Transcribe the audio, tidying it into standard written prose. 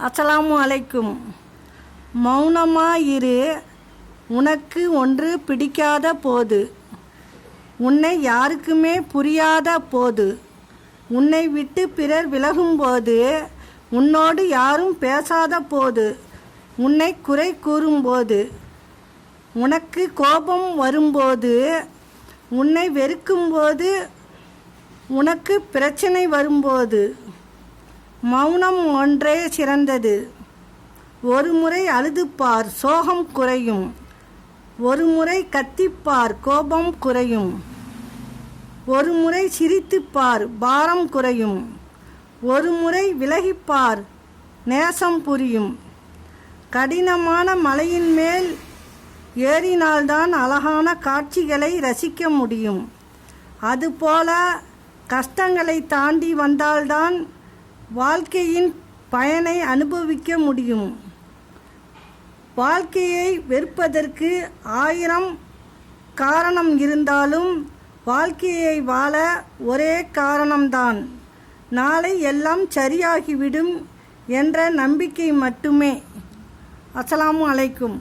அஸ்ஸலாமு அலைக்கும். மௌனமாயிரு. உனக்கு ஒன்று பிடிக்காத போது, உன்னை யாருக்குமே புரியாத போது, உன்னை விட்டு பிறர் விலகும்போது, உன்னோடு யாரும் பேசாத போது, உன்னை குறை கூறும்போது, உனக்கு கோபம் வரும்போது, உன்னை வெறுக்கும்போது, உனக்கு பிரச்சனை வரும்போது, மௌனம் ஒன்றே சிறந்தது. ஒரு முறை அழுதுப்பார், சோகம் குறையும். ஒரு முறை கத்திப்பார், கோபம் குறையும். ஒரு முறை சிரித்துப்பார், பாரம் குறையும். ஒரு முறை விலகிப்பார், நேசம் புரியும். கடினமான மலையின் மேல் ஏறினால்தான் அழகான காட்சிகளை ரசிக்க முடியும். அதுபோல கஷ்டங்களை தாண்டி வந்தால்தான் வாழ்க்கையின் பயனை அனுபவிக்க முடியும். வாழ்க்கையை வெறுப்பதற்கு 1000 காரணம் இருந்தாலும் வாழ்க்கையை வாழ ஒரே காரணம்தான். நாளை எல்லாம் சரியாகிவிடும் என்ற நம்பிக்கை மட்டுமே. அஸ்ஸலாமு அலைக்கும்.